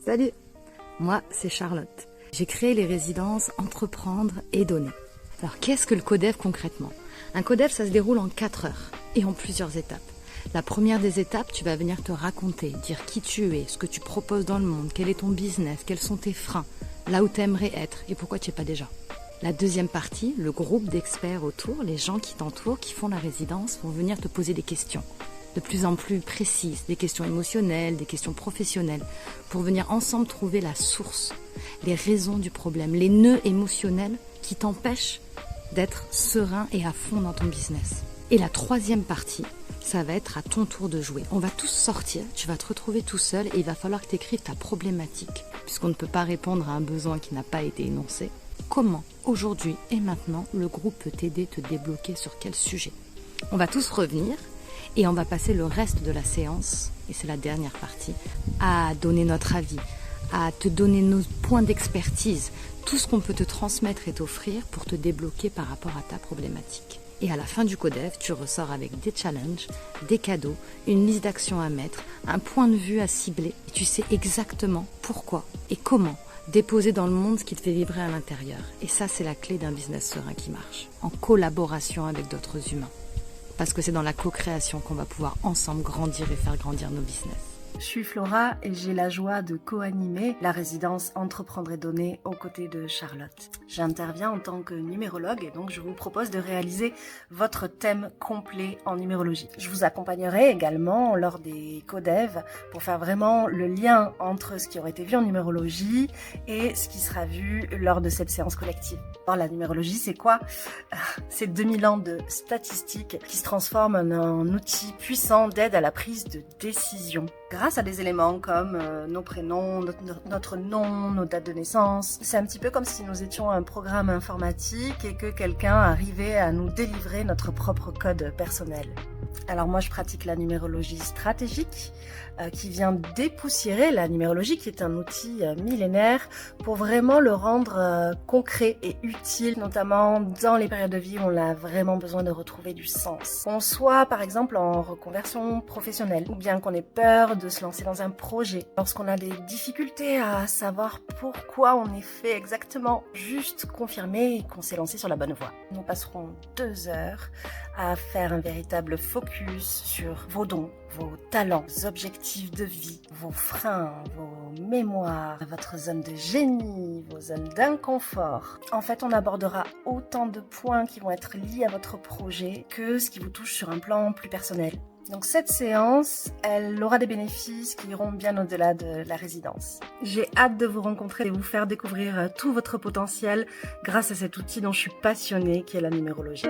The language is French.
Salut, moi c'est Charlotte. J'ai créé les résidences Entreprendre et Donner. Alors qu'est-ce que le CODEV concrètement? Un CODEV, ça se déroule en 4 heures et en plusieurs étapes. La première des étapes, tu vas venir te raconter, dire qui tu es, ce que tu proposes dans le monde, quel est ton business, quels sont tes freins, là où tu aimerais être et pourquoi tu n'y es pas déjà. La deuxième partie, le groupe d'experts autour, les gens qui t'entourent, qui font la résidence, vont venir te poser des questions de plus en plus précises, des questions émotionnelles, des questions professionnelles, pour venir ensemble trouver la source, les raisons du problème, les nœuds émotionnels qui t'empêchent d'être serein et à fond dans ton business. Et la troisième partie, ça va être à ton tour de jouer. On va tous sortir, tu vas te retrouver tout seul et il va falloir que tu écrives ta problématique, puisqu'on ne peut pas répondre à un besoin qui n'a pas été énoncé. Comment, aujourd'hui et maintenant, le groupe peut t'aider, te débloquer sur quel sujet? On va tous revenir et on va passer le reste de la séance, et c'est la dernière partie, à donner notre avis, à te donner nos points d'expertise, tout ce qu'on peut te transmettre et t'offrir pour te débloquer par rapport à ta problématique. Et à la fin du CODEV, tu ressors avec des challenges, des cadeaux, une liste d'actions à mettre, un point de vue à cibler, et tu sais exactement pourquoi et comment déposer dans le monde ce qui te fait vibrer à l'intérieur. Et ça, c'est la clé d'un business serein qui marche, en collaboration avec d'autres humains. Parce que c'est dans la co-création qu'on va pouvoir ensemble grandir et faire grandir nos business. Je suis Flora et j'ai la joie de co-animer la résidence Entreprendre et Donner aux côtés de Charlotte. J'interviens en tant que numérologue et donc je vous propose de réaliser votre thème complet en numérologie. Je vous accompagnerai également lors des CODEV pour faire vraiment le lien entre ce qui aurait été vu en numérologie et ce qui sera vu lors de cette séance collective. Alors, la numérologie, c'est quoi? C'est 2000 ans de statistiques qui se transforment en un outil puissant d'aide à la prise de décision. Grâce à des éléments comme nos prénoms, notre nom, nos dates de naissance. C'est un petit peu comme si nous étions un programme informatique et que quelqu'un arrivait à nous délivrer notre propre code personnel. Alors moi, je pratique la numérologie stratégique qui vient dépoussiérer la numérologie, qui est un outil millénaire, pour vraiment le rendre concret et utile, notamment dans les périodes de vie où on a vraiment besoin de retrouver du sens. Qu'on soit par exemple en reconversion professionnelle, ou bien qu'on ait peur de se lancer dans un projet, lorsqu'on a des difficultés à savoir pourquoi on est fait exactement, juste confirmer qu'on s'est lancé sur la bonne voie. Nous passerons 2 heures à faire un véritable focus sur vos dons, vos talents, vos objectifs de vie, vos freins, vos mémoires, votre zone de génie, vos zones d'inconfort. En fait, on abordera autant de points qui vont être liés à votre projet que ce qui vous touche sur un plan plus personnel. Donc cette séance, elle aura des bénéfices qui iront bien au-delà de la résidence. J'ai hâte de vous rencontrer et vous faire découvrir tout votre potentiel grâce à cet outil dont je suis passionnée, qui est la numérologie.